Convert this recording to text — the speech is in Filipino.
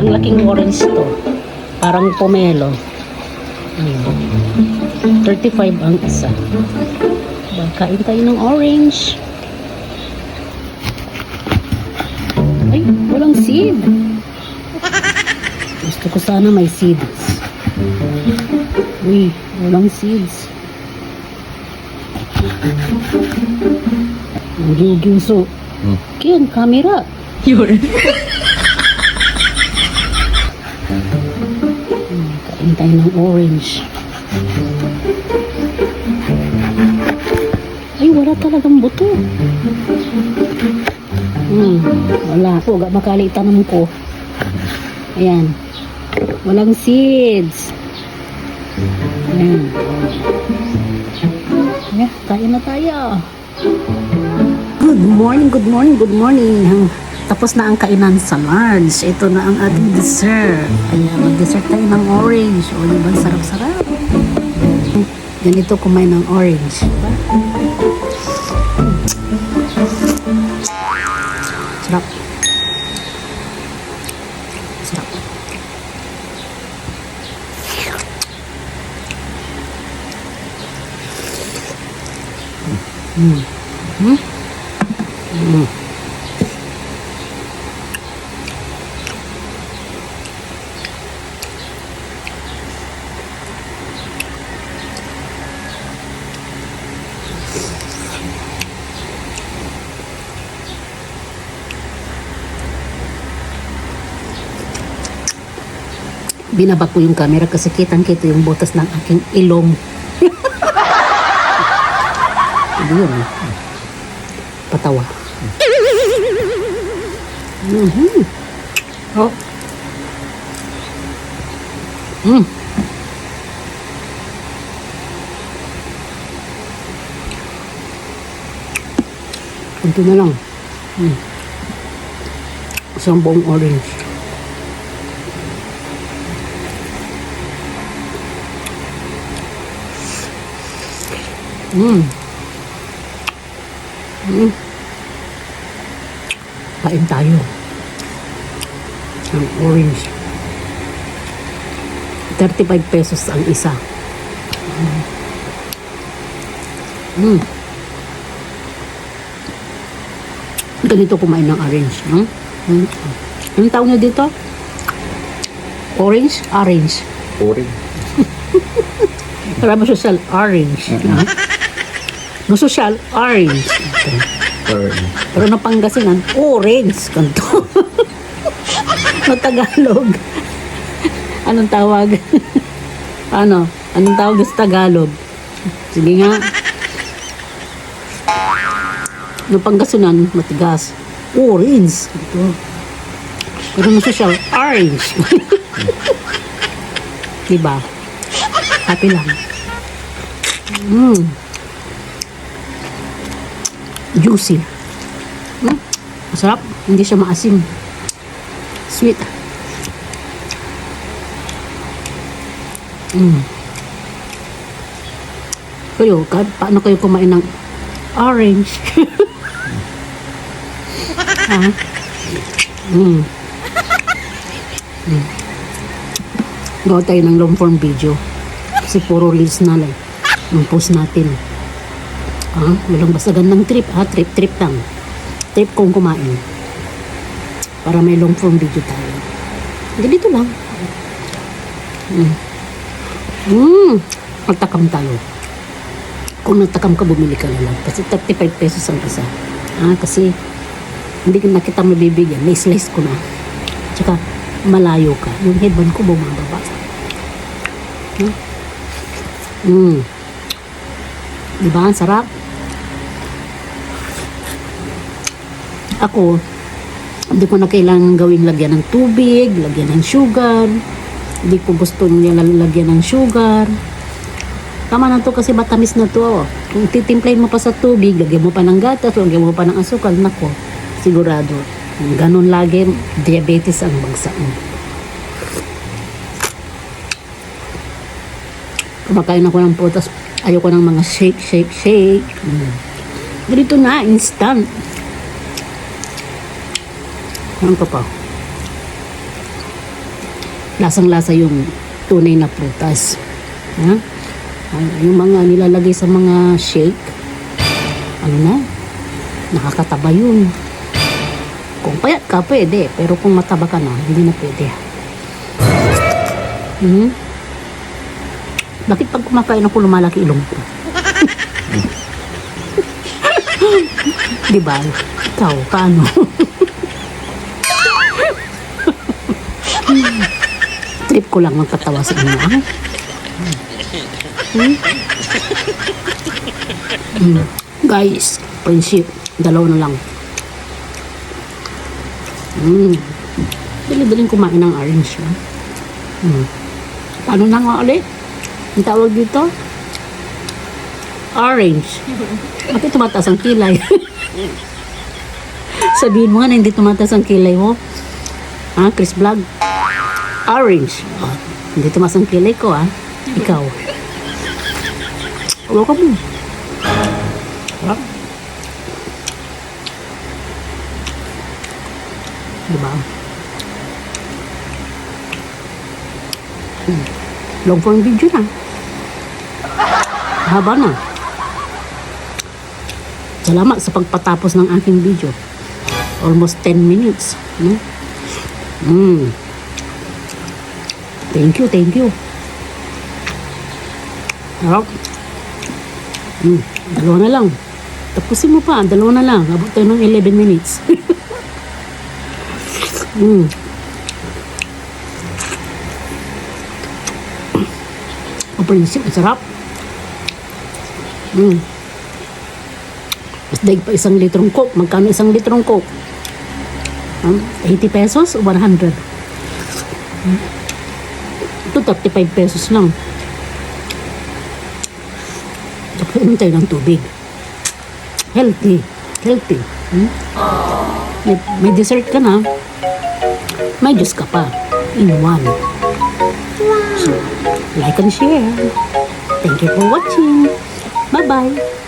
Ang laking orange to. Parang pomelo. 35 ang isa. Kain tayo ng orange. Ay, walang seed. Gusto ko sana may seeds. Uy, walang seeds. Ang giuso. Kian, camera. Yun. Kain tayo ng orange. Ay, wala talagang buto. Wala. O, makalitanam ko. Ayan. Walang seeds. Ayan. Yeah, kain na tayo. Good morning, good morning, good morning. Tapos na ang kainan sa lunch. Ito na ang ating dessert. Ayan, mag-dessert tayo ng orange. O, diba? Sarap-sarap. Ganito kumain ng orange. Diba? Sarap. Sarap. Binaba ko yung camera kasi kitang-kita yung butas ng aking ilong. Ano yun? Patawa. Oh. Kunti na lang. Isang buong orange. Kain tayo ng orange. 35 pesos ang isa. Ganito kumain ng orange, no? Anong tawag nyo dito? Orange? Orange. Orange. Marami social orange. No social orange. Pero na Pangasinan, orange. Kanto. No Tagalog. Anong tawag? Anong tawag sa Tagalog? Sige nga. No Pangasinan, matigas. Orange. Kanto. Pero no social orange. Diba? Happy lang. Juicy. Masarap. Hindi siya maasim. Sweet. Kayo, paano kayo kumain ng orange? Ha? Gawa tayo ng long form video. Kasi puro reels na lang ang post natin. Walang basagan ng trip. Trip lang. Trip kong kumain. Para may long form video tayo. Ganito lang. Magtakam tayo. Kung nagtakam ka, bumili ka na lang. Kasi 35 pesos ang isa. Kasi hindi ko nakita mabibigyan. May-slice ko na. Tsaka malayo ka. Yung headband ko bumababa. Diba? Ang sarap. Ako, hindi ko na kailangan gawing lagyan ng tubig, lagyan ng sugar. Hindi ko gusto niya lagyan ng sugar. Tama na to kasi matamis na to. Kung titimplahin mo pa sa tubig, lagyan mo pa ng gatas, lagyan mo pa ng asukal, nako, sigurado. Ganon lagi, diabetes ang bagsak mo. Kumakain ako ng putas, ayoko ng mga shake. Ganito na, instant. Ano ka pa? lasang-lasa yung tunay na prutas. Ha? Yung mga nilalagay sa mga shake, ano na, nakakataba yun. Kung payat ka, pwede. Pero kung mataba ka na, hindi na pwede. Bakit pag kumakain ako lumalaki ilong ko? Diba? Ikaw, paano? Trip ko lang magpatawa sa inyo. Guys, friendship, dalawa na lang. Dali-daling kumain ng orange. Ano na nga ulit? Ang tawag dito? Orange. Bakit tumataas ang kilay? Sabihin mo nga na hindi tumataas ang kilay mo. Ha, Chris Vlog? Orange. Oh, hindi tumaas ang kilay ko, ha? Ikaw. Huwag ka mo. Diba? Long form video na. Haba na. Salamat sa pagpatapos ng aking video. Almost 10 minutes. No? Thank you, thank you. Harap. Dalawa na lang. Tapusin mo pa, dalawa na lang. Abot tayo ng 11 minutes. Prinsip, ang sarap. Mas daig pa 1 litrong coke. Magkano 1 litrong coke? 80 pesos o 100? Ito 35 pesos lang. Tapos inom tayo ng tubig. Healthy. Healthy. May dessert ka na. May juice ka pa. In one. So, like and share. Thank you for watching. Bye-bye.